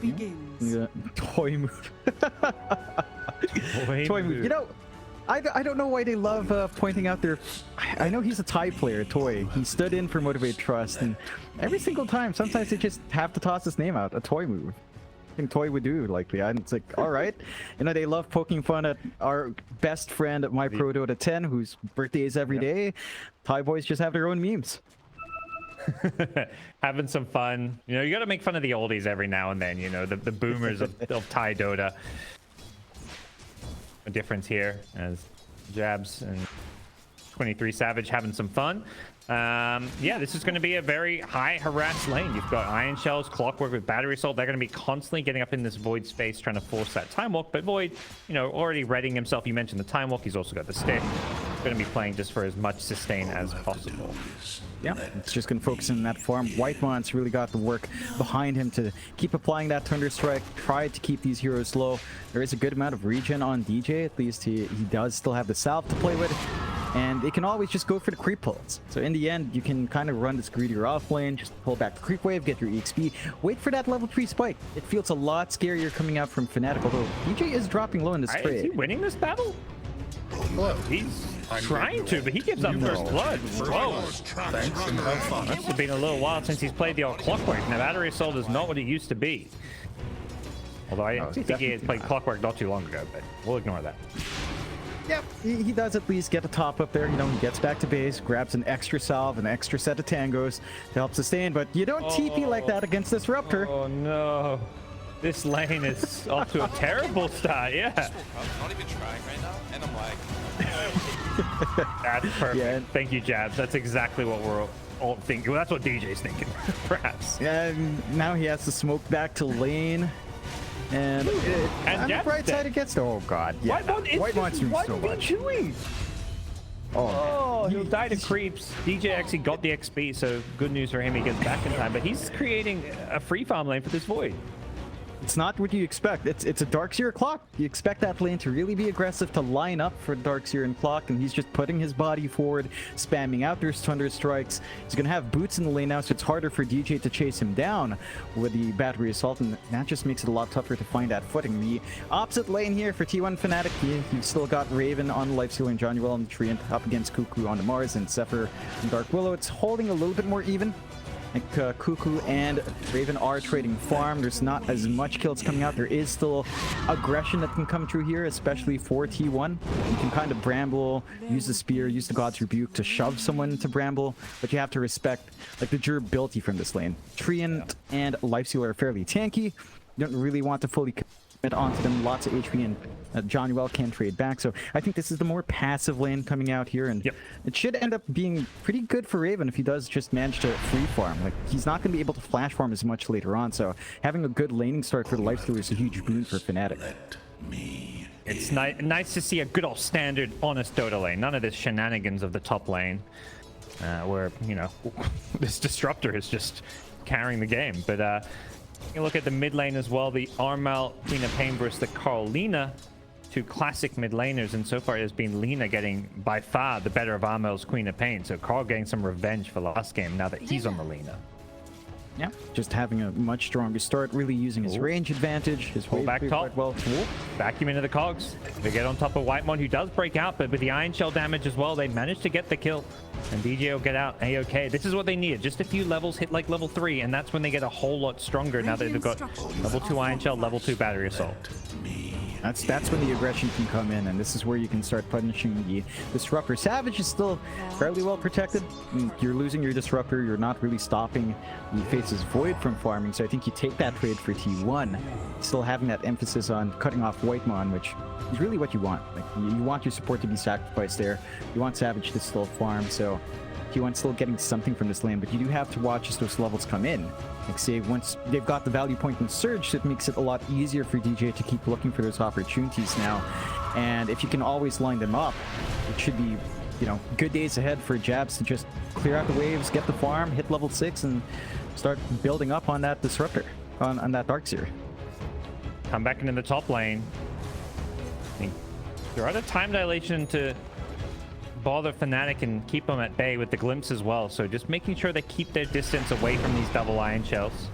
begins. Yeah. Toy move. Toy move. You know, I don't know why they love pointing out their... I know he's a Thai player, Toy. He stood in for Motivate Trust, and every single time, sometimes they just have to toss his name out. A Toy move. I think Toy would do likely. And it's like, all right. You know, they love poking fun at our best friend at My Pro Dota 10, whose birthday is every day. Thai boys just have their own memes. Having some fun. You know, you got to make fun of the oldies every now and then. You know, the boomers of Thai Dota. A difference here as Jabs and 23 Savage having some fun. Yeah, this is going to be a very high harassed lane. You've got Iron Shells, Clockwork with Battery Assault. They're going to be constantly getting up in this Void space trying to force that Time Walk. But Void, you know, already readying himself. You mentioned the Time Walk. He's also got the stick. Going to be playing just for as much sustain as possible. Yeah, it's just going to focus on that farm. Whitemon's really got the work behind him to keep applying that Thunder Strike, try to keep these heroes low. There is a good amount of regen on DJ. At least he does still have the salve to play with. And they can always just go for the creep pulls. So in the end, you can kind of run this greedier off lane, just pull back the creep wave, get your EXP, wait for that level 3 spike. It feels a lot scarier coming out from Fnatic, although DJ is dropping low in this trade. Is he winning this battle? Well, he's trying to, but he gives up first blood. Whoa. Thanks and have fun. It's been a little while since he's played the old Clockwork. Now, Battery Assault is not what it used to be. Although I think he had played Clockwork not too long ago, but we'll ignore that. Yep, he does at least get a top up there. You know, he gets back to base, grabs an extra salve, an extra set of tangos to help sustain, but you don't TP like that against Disruptor. Oh no. This lane is off to a terrible start, yeah. I'm not even trying right now, and I'm like... That's perfect. Yeah. Thank you, Jabs. That's exactly what we're all thinking. Well, that's what DJ's thinking, perhaps. Yeah, now he has to smoke back to lane. And on the bright side, it gets... Oh, God. Yeah, Whitemon's doing so much. Oh, he'll die to creeps. DJ actually got the XP, so good news for him. He gets back in time, but he's creating a free farm lane for this Void. It's not what you expect. It's a Darkseer clock. You expect that lane to really be aggressive, to line up for Darkseer and clock, and he's just putting his body forward, spamming out those Thunder Strikes. He's going to have boots in the lane now, so it's harder for DJ to chase him down with the Battery Assault, and that just makes it a lot tougher to find that footing. The opposite lane here for T1 Fnatic, you've still got Raven on the Lifestealer and Johnny Well on the Treant up against Cuckoo on the Mars and Zephyr and Dark Willow. It's holding a little bit more even. Like Cuckoo and Raven are trading farm. There's not as much kills coming out. There is still aggression that can come through here, especially for T1. You can kind of bramble, use the spear, use the God's Rebuke to shove someone into bramble, but you have to respect like the durability from this lane. Treant and Lifestealer are fairly tanky. You don't really want to fully commit onto them. Lots of HP, and Johnny Well can trade back. So I think this is the more passive lane coming out here, and it should end up being pretty good for Raven if he does just manage to free farm. Like, he's not going to be able to flash farm as much later on, so having a good laning start for the Lifestealer is a huge boon for Fnatic. It's nice to see a good old standard honest Dota lane. None of this shenanigans of the top lane where, you know, this Disruptor is just carrying the game. But you look at the mid lane as well. The Armel Queen of Pain versus the Karl Lina, two classic mid laners, and so far it has been Lina getting by far the better of Armel's Queen of Pain. So Karl getting some revenge for last game now that he's on the Lina. Yeah, just having a much stronger start, really using his range advantage, his pull back top. Well. Vacuum into the cogs. They get on top of Whitemon, who does break out, but with the Iron Shell damage as well, they manage to get the kill. And DJ will get out A-okay. This is what they needed. Just a few levels, hit like level 3, and that's when they get a whole lot stronger now that they've got level 2 Iron Shell, level 2 Battery Assault. That's when the aggression can come in, and this is where you can start punishing the Disruptor. Savage is still fairly well protected. You're losing your Disruptor. You're not really stopping the Face's Void from farming, so I think you take that trade for T1. Still having that emphasis on cutting off Whitemon, which is really what you want. Like, you want your support to be sacrificed there. You want Savage to still farm, so T1's still getting something from this lane, but you do have to watch as those levels come in. Like, say, once they've got the value point in Surge, it makes it a lot easier for DJ to keep looking for those opportunities now. And if you can always line them up, it should be, you know, good days ahead for Jabs to just clear out the waves, get the farm, hit level 6, and start building up on that Disruptor, on that Darkseer. Come back into the top lane. They're out of time dilation to bother Fnatic and keep them at bay with the glimpse as well. So just making sure they keep their distance away from these double Iron Shells.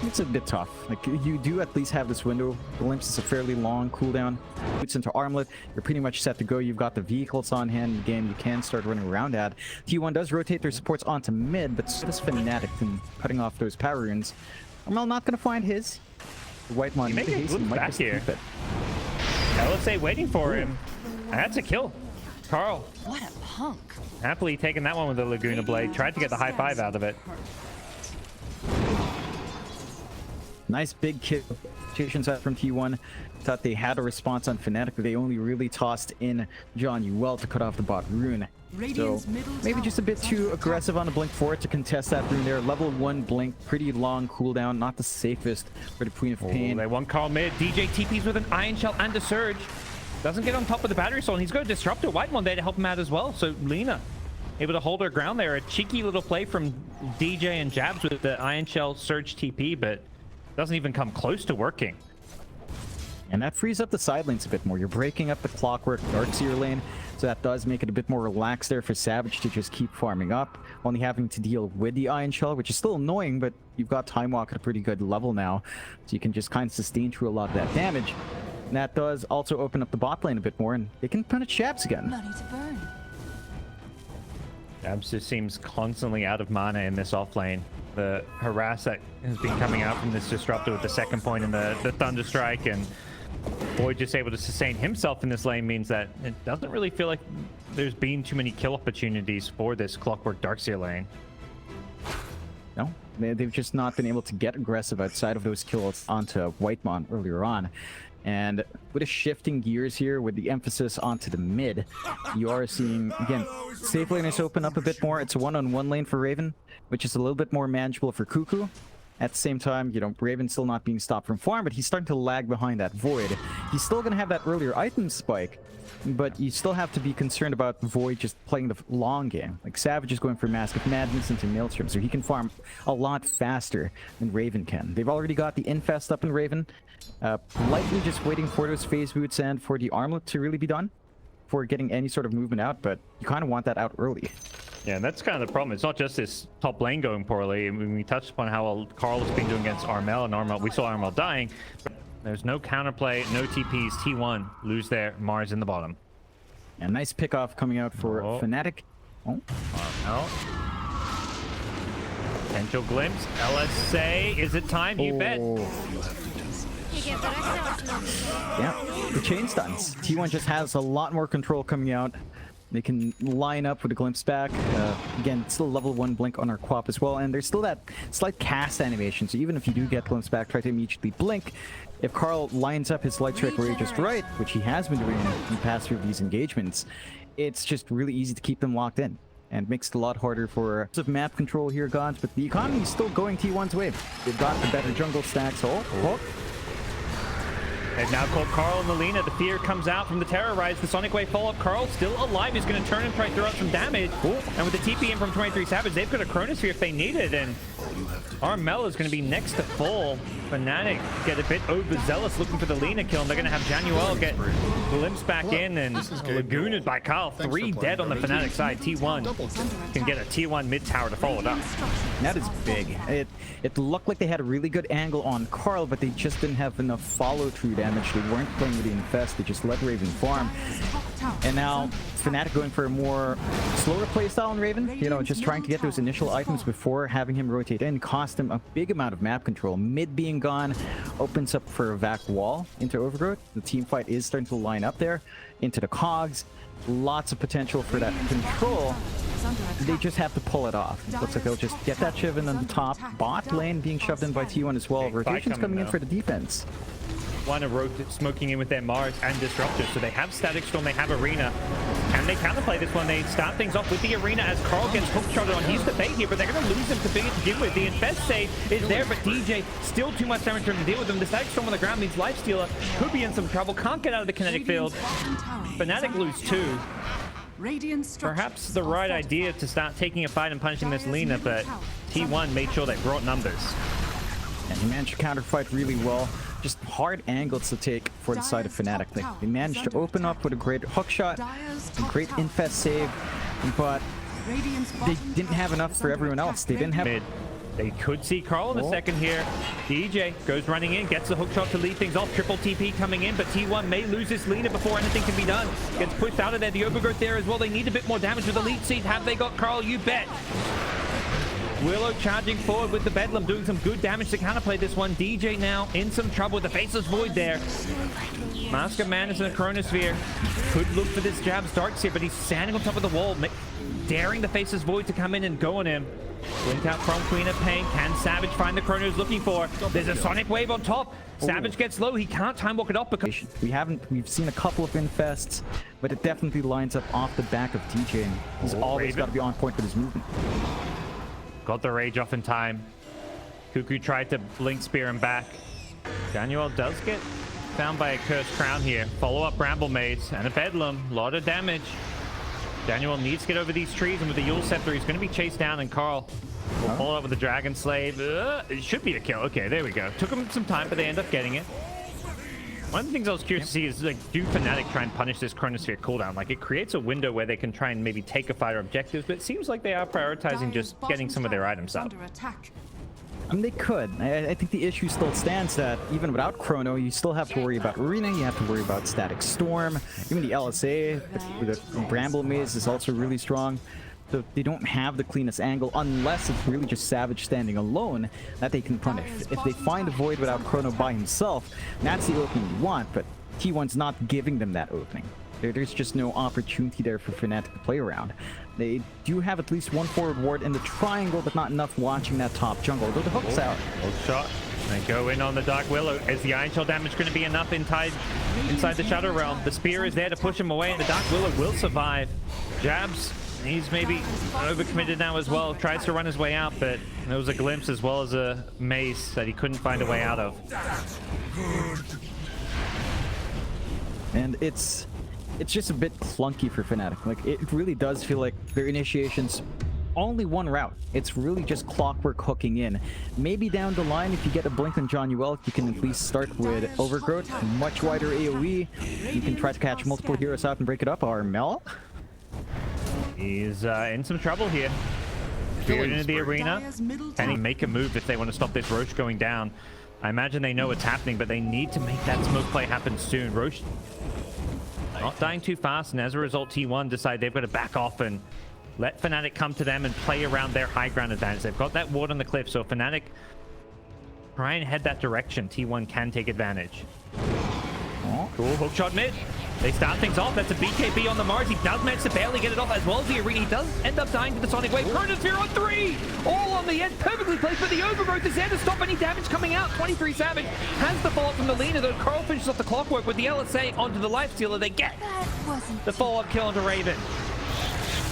It's a bit tough. Like, you do at least have this window. Glimpse is a fairly long cooldown. It's into Armlet. You're pretty much set to go. You've got the vehicles on hand in the game. You can start running around at. T1 does rotate their supports onto mid, but so does Fnatic from cutting off those power runes. Armel not going to find his. The White Mon Make a good back here. LSA waiting for him. That's a kill. Karl. What a punk. Happily taking that one with the Laguna Blade. Tried to get the high five out of it. Nice big kill. Out from T1. Thought they had a response on Fnatic, but they only really tossed in John Uwell to cut off the bot rune. So maybe just a bit too aggressive on the blink for it to contest that rune there. Level 1 blink, pretty long cooldown, not the safest for the Queen of Pain. They want Karl mid. DJ TPs with an Iron Shell and a Surge. Doesn't get on top of the battery soul, and he's got a Disruptor White Mon there to help him out as well. So Lina able to hold her ground there. A cheeky little play from DJ and Jabs with the Iron Shell Surge TP, but doesn't even come close to working. And that frees up the side lanes a bit more. You're breaking up the Clockwork Darkseer lane, so that does make it a bit more relaxed there for Savage to just keep farming up, only having to deal with the Iron Shell, which is still annoying, but you've got Time Walk at a pretty good level now, so you can just kind of sustain through a lot of that damage. And that does also open up the bot lane a bit more, and they can punish Jabs again. Money to burn. Jabs just seems constantly out of mana in this off lane. The harass that has been coming out from this Disruptor with the second point and the Thunder Strike, and Boyd just able to sustain himself in this lane means that it doesn't really feel like there's been too many kill opportunities for this Clockwork Darkseer lane. No, they've just not been able to get aggressive outside of those kills onto White Mon earlier on. And with a shifting gears here, with the emphasis onto the mid, you are seeing, again, safe laners open up a bit more. It's a one-on-one lane for Raven, which is a little bit more manageable for Cuckoo. At the same time, you know, Raven's still not being stopped from farm, but he's starting to lag behind that Void. He's still going to have that earlier item spike, but you still have to be concerned about Void just playing the long game. Like, Savage is going for Mask of Madness into Maelstrom, so he can farm a lot faster than Raven can. They've already got the Infest up in Raven. Likely just waiting for those phase boots and for the armlet to really be done for getting any sort of movement out, but you kind of want that out early. Yeah, and that's kind of the problem. It's not just this top lane going poorly. I mean, we touched upon how well Karl has been doing against Armel, and Armel, we saw Armel dying. There's no counterplay, no TPs. T1 lose their Mars in the bottom. And nice pickoff coming out for Fnatic. Oh. Armel. Potential glimpse. LSA, is it time? You bet. Yeah, the chain stuns. T1 just has a lot more control coming out. They can line up with a glimpse back. Again, it's still level 1 blink on our Quap as well, and there's still that slight cast animation, so even if you do get glimpse back, try to immediately blink. If Karl lines up his Light Strike Ray just right, which he has been doing in the past few of these engagements, it's just really easy to keep them locked in, and makes it a lot harder for map control here, Gods, but the economy is still going T1's way. They've got the better jungle stacks. They've now called Karl and Lina. The fear comes out from the Terrorize. The Sonic Wave follow-up. Karl still alive. He's going to turn and try to throw out some damage. And with the TP in from 23 Savage, they've got a Chronosphere if they need it. And Armel is going to be next to full. Fnatic get a bit overzealous looking for the Lina kill. And they're going to have Januel get glimpse back in. And Lagunaed by Karl. 3 dead on the Fnatic side. T1 can get a T1 mid tower to follow it up. That is big. It looked like they had a really good angle on Karl, but they just didn't have enough follow-through damage. They weren't playing with the Infest. They just let Raven farm. And now Fnatic going for a more slower playstyle on Raven. You know, just trying to get those initial items before having him rotate in. Cost him a big amount of map control. Mid being gone opens up for a vac wall into Overgrowth. The team fight is starting to line up there into the cogs. Lots of potential for that control. They just have to pull it off. Looks like they'll just get that Shiv in on the top. Bot lane being shoved in by T1 as well. Rotations coming in for the defense. One smoking in with their Mars and Disruptor. So they have Static Storm, they have Arena. Can they counterplay this one? They start things off with the Arena as Karl gets hook shotted on. He's the bait here, but they're going to lose him to begin with. The Infest save is there, but DJ still too much damage for him to deal with him. The Static Storm on the ground means Lifestealer could be in some trouble. Can't get out of the kinetic field. Fnatic lose 2. Perhaps the right idea to start taking a fight and punishing this Lina, but T1 made sure they brought numbers. And he managed to counterfight really well. Just hard angles to take for the side of Fnatic. They managed to open up with a great hook shot, a great infest save, but they didn't have enough for everyone else. They didn't have... They could see Karl in a second here. DJ goes running in, gets the hook shot to lead things off. Triple TP coming in, but T1 may lose this leader before anything can be done. Gets pushed out of there. The overgrowth there as well. They need a bit more damage with the lead seed. Have they got Karl? You bet. Willow charging forward with the Bedlam, doing some good damage to counterplay this one. DJ now in some trouble with the Faceless Void there. Mask of Madness and a Chronosphere. Could look for this jabs Darks here, but he's standing on top of the wall, daring the Faceless Void to come in and go on him. Blink out from Queen of Pain. Can Savage find the Chronos looking for? There's a Sonic Wave on top. Savage gets low. He can't time walk it off because we've seen a couple of infests, but it definitely lines up off the back of DJ. And he's always got to be on point with his movement. Got the rage off in time. Cuckoo tried to blink spear him back. Daniel does get found by a Cursed Crown here. Follow up Bramble Maze and a Bedlam. A lot of damage. Daniel needs to get over these trees, and with the Yule Scepter, he's going to be chased down, and Karl will follow up with the Dragon Slave. It should be the kill. Okay, there we go. Took him some time, but they end up getting it. One of the things I was curious to see is, like, do Fnatic try and punish this Chronosphere cooldown? Like, it creates a window where they can try and maybe take a fight or objectives, but it seems like they are prioritizing just getting some of their items up. I mean, they could. I think the issue still stands that even without Chrono, you still have to worry about Arena, you have to worry about Static Storm, even the LSA, the Bramble Maze is also really strong. So they don't have the cleanest angle unless it's really just Savage standing alone that they can punish. If they find a Void without Chrono by himself, that's the opening you want, but T1's not giving them that opening. There's just no opportunity there for Fnatic to play around. They do have at least one forward ward in the triangle, but not enough watching that top jungle. Though the hook's out. Hook shot. They go in on the Dark Willow. Is the Iron Shell damage going to be enough inside the Shadow Realm? The spear is there to push him away, and the Dark Willow will survive. Jabs, he's maybe overcommitted now as well. Tries to run his way out, but there was a glimpse as well as a maze that he couldn't find a way out of. And it's just a bit clunky for Fnatic. Like, it really does feel like their initiation's only one route. It's really just clockwork hooking in. Maybe down the line, if you get a blink on John Uel, you can at least start with Overgrowth, much wider AoE. You can try to catch multiple heroes out and break it up. Armel? He's in some trouble here. Speared into the arena. Can he make a move if they want to stop this Roche going down? I imagine they know what's happening, but they need to make that smoke play happen soon. Roche not dying too fast, and as a result, T1 decide they've got to back off and let Fnatic come to them and play around their high ground advantage. They've got that ward on the cliff, so Fnatic try and head that direction. T1 can take advantage. Cool hook shot mid. They start things off. That's a BKB on the Mars. He does manage to barely get it off as well as the arena. He does end up dying to the Sonic Wave. Chronosphere on 3! All on the edge. Perfectly placed, but the Overgrowth is there to stop any damage coming out. 23 Savage has the follow-up from the Lina, though Karl finishes off the clockwork with the LSA onto the Lifestealer. They get the follow-up kill onto Raven.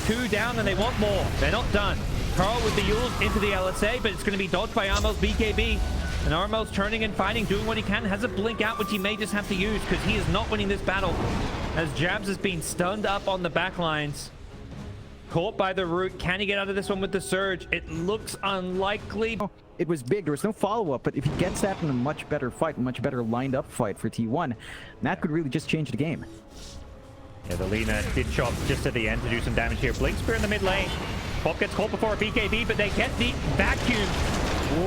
2 down, and they want more. They're not done. Karl with the Yules into the LSA, but it's going to be dodged by Armel's BKB. And Armel's turning and fighting, doing what he can. Has a blink out, which he may just have to use because he is not winning this battle. As Jabs has been stunned up on the back lines. Caught by the root. Can he get out of this one with the Surge? It looks unlikely. It was big. There was no follow-up, but if he gets that in a much better fight, much better lined-up fight for T1, that could really just change the game. Yeah, the Lina did chop just at the end to do some damage here. Blink Spear in the mid lane. Pop gets caught before a BKB, but they get the vacuum.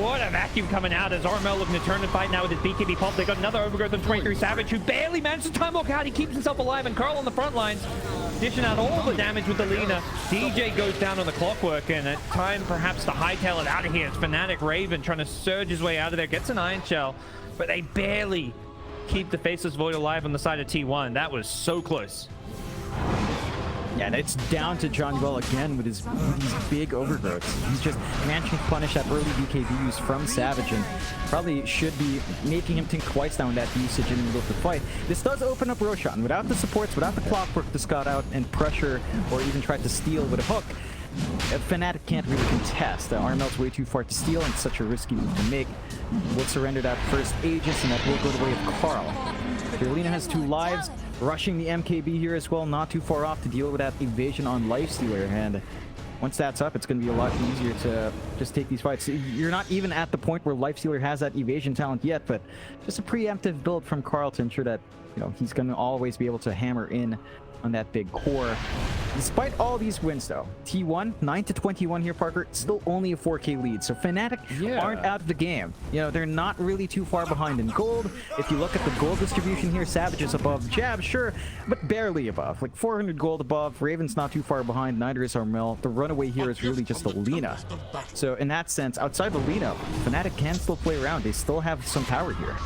What a vacuum coming out as Armel looking to turn and fight now with his BKB pop. They got another Overgrowth on 23 Savage, who barely managed to time walk out. He keeps himself alive, and Karl on the front lines, dishing out all the damage with the Lina. DJ goes down on the clockwork, and at time perhaps to hightail it out of here. It's Fnatic Raven trying to surge his way out of there. Gets an Iron Shell, but they barely keep the Faceless Void alive on the side of T1. That was so close. Yeah, and it's down to John Uel again with these big Overgrowths. He's just managing to punish that early BKB use from Savage, and probably should be making him think twice now in that usage in the middle of the fight. This does open up Roshan. Without the supports, without the clockwork to scout out and pressure, or even try to steal with a hook, Fnatic can't really contest. Armel's way too far to steal, and such a risky move to make. Will surrender that first Aegis, and that will go the way of Karl. Lina has 2 lives. Rushing the MKB here as well, not too far off to deal with that evasion on Lifestealer, and once that's up, it's going to be a lot easier to just take these fights. You're not even at the point where Lifestealer has that evasion talent yet, but just a preemptive build from Karl to ensure that, you know, he's going to always be able to hammer in on that big core. Despite all these wins, though, T1 9-21 here, Parker, still only a 4K lead. So Fnatic aren't out of the game. You know, they're not really too far behind in gold. If you look at the gold distribution here, Savage is above Jab, sure, but barely above. Like 400 gold above. Raven's not too far behind. Neither is Armel. The runaway here is really just the Lina. So in that sense, outside the Lina, Fnatic can still play around. They still have some power here.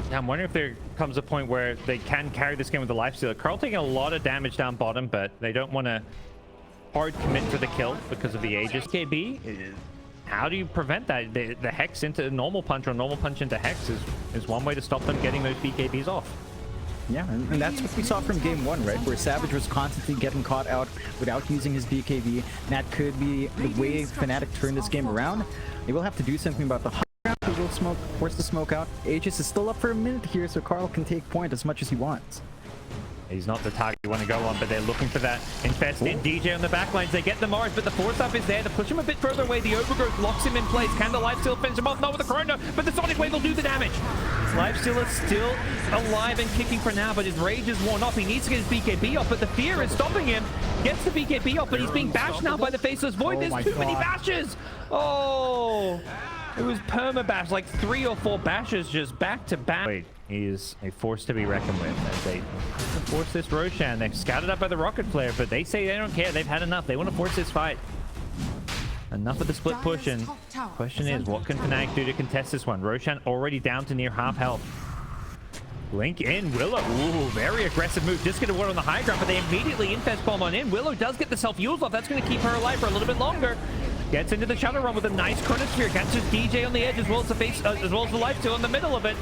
Yeah, I'm wondering if there comes a point where they can carry this game with the lifestealer. Karl taking a lot of damage down bottom, but they don't want to hard commit for the kill because of the Aegis. KB, how do you prevent that? The Hex into normal punch or normal punch into Hex is one way to stop them getting those BKBs off. Yeah, and that's what we saw from game 1, right? Where Savage was constantly getting caught out without using his BKB. And that could be the way Fnatic turned this game around. They will have to do something about the high ground. They will force the smoke out. Aegis is still up for a minute here, so Karl can take point as much as he wants. He's not the target you want to go on, but they're looking for that infest in DJ on the backlines. They get the Mars, but the force up is there to push him a bit further away. The Overgrowth locks him in place. Can the Lifesteal finish him off? Not with the Chrono, but the Sonic Wave will do the damage. Lifesteal is still alive and kicking for now, but his rage is worn off. He needs to get his BKB off, but the fear is stopping him. Gets the BKB off, but he's being bashed now by the Faceless Void. There's too many bashes. Oh, it was perma-bash, like 3 or 4 bashes just back to back. Wait, he is a force to be reckoned with as they force this Roshan. They're scouted up by the Rocket Flare, but they say they don't care. They've had enough. They want to force this fight. Enough of the split push, and question is, what can Fnatic do to contest this one? Roshan already down to near half health. Blink in, Willow. Ooh, very aggressive move. Just get a word on the high ground, but they immediately infest bomb on in. Willow does get the self-use off. That's going to keep her alive for a little bit longer. Gets into the Shadow Run with a nice Chronosphere. Catches DJ on the edge as well as the face, as well as the Lifesteal in the middle of it.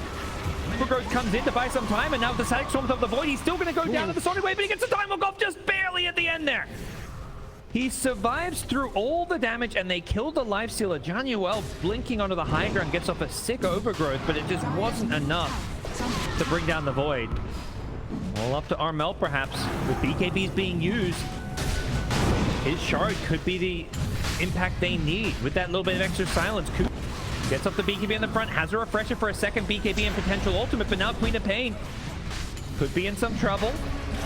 Overgrowth comes in to buy some time, and now with the Static Storms of the Void, he's still going to go down to the Sonic Wave, but he gets the Time Walk off just barely at the end there. He survives through all the damage, and they killed the Lifestealer. Januel blinking onto the high ground gets off a sick Overgrowth, but it just wasn't enough to bring down the Void. All up to Armel, perhaps, with BKBs being used. His shard could be the impact they need with that little bit of extra silence. Gets up the BKB in the front, has a refresher for a second BKB and potential ultimate, but now Queen of Pain could be in some trouble.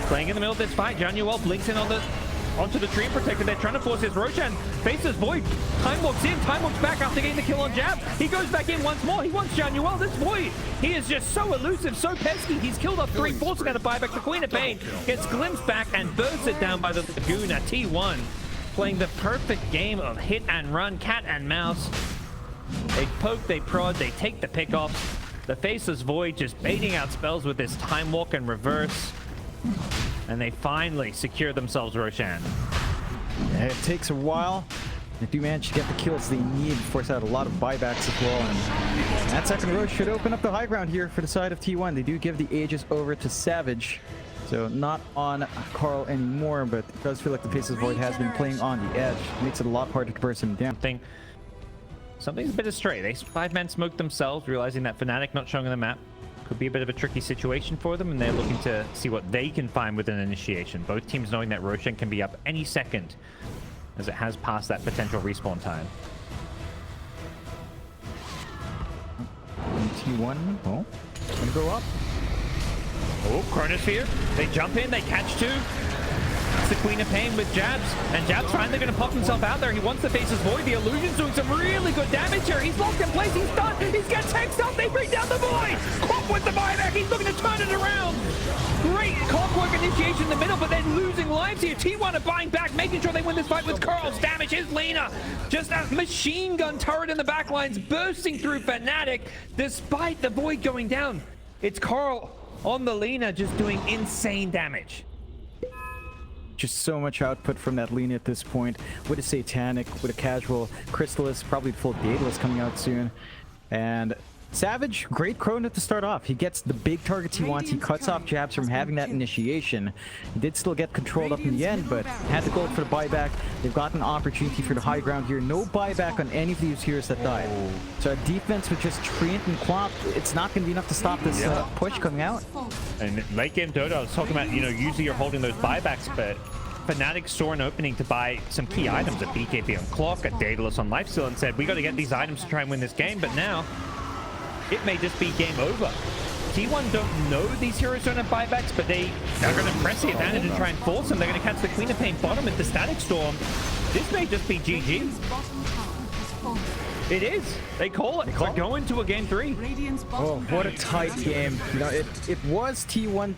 Playing in the middle of this fight, Januel blinks in onto the Tree Protector. They're trying to force his Roshan. Faces Void. Time walks in. Time walks back after getting the kill on Jab. He goes back in once more. He wants Januel. This Void, he is just so elusive, so pesky. He's killed off 3, forcing out to buy back the Queen of Pain. Gets glimpsed back and bursts it down by the Lagoon at T1. Playing the perfect game of hit and run, cat and mouse. They poke, they prod, they take the pickoffs. The Faceless Void just baiting out spells with this Time Walk and reverse. And they finally secure themselves Roshan. And it takes a while. They do manage to get the kills they need, force out a lot of buybacks as well. And that second row should open up the high ground here for the side of T1. They do give the Aegis over to Savage. So not on Karl anymore, but it does feel like the Faceless Void has been playing on the edge. It makes it a lot harder to burst him down. Something's a bit astray. They 5-man smoked themselves, realizing that Fnatic not showing on the map could be a bit of a tricky situation for them, and they're looking to see what they can find with an initiation. Both teams knowing that Roshan can be up any second, as it has passed that potential respawn time. T1, oh, gonna go up. Oh, Chronosphere. They jump in, they catch 2. It's the Queen of Pain with Jabs, and Jabs finally going to pop himself out there. He wants the Faceless Void. The Illusion's doing some really good damage here. He's locked in place. He's done. He's got text up. They bring down the Void. Clock with the buyback. He's looking to turn it around. Great clockwork initiation in the middle, but then losing lives here. T1 are buying back, making sure they win this fight with Karl's damage. His Lina, just a machine gun turret in the backlines, bursting through Fnatic, despite the Void going down. It's Karl on the Lina, just doing insane damage. Just so much output from that Lina at this point. With a Satanic, with a casual Crystallis, probably full Daedalus coming out soon. And Savage, great Chrono to start off. He gets the big targets he wants. He cuts off Jabs from having that initiation. He did still get controlled up in the end, but had to go for the buyback. They've got an opportunity for the high ground here. No buyback on any of these heroes that died. So our defense with just Treant and Quap, it's not going to be enough to stop this push coming out. And late game Dota, I was talking about, usually you're holding those buybacks, but Fnatic saw an opening to buy some key items, a BKB on Clock, a Daedalus on Lifesteal, and said, we got to get these items to try and win this game, but now it may just be game over. T1 don't know these heroes don't have buybacks, but they are going to press the advantage and try and force them. They're going to catch the Queen of Pain bottom with the Static Storm. This may just be GG. It is. They call it. We're going to a game 3. Oh, what a tight game. You know, it was T1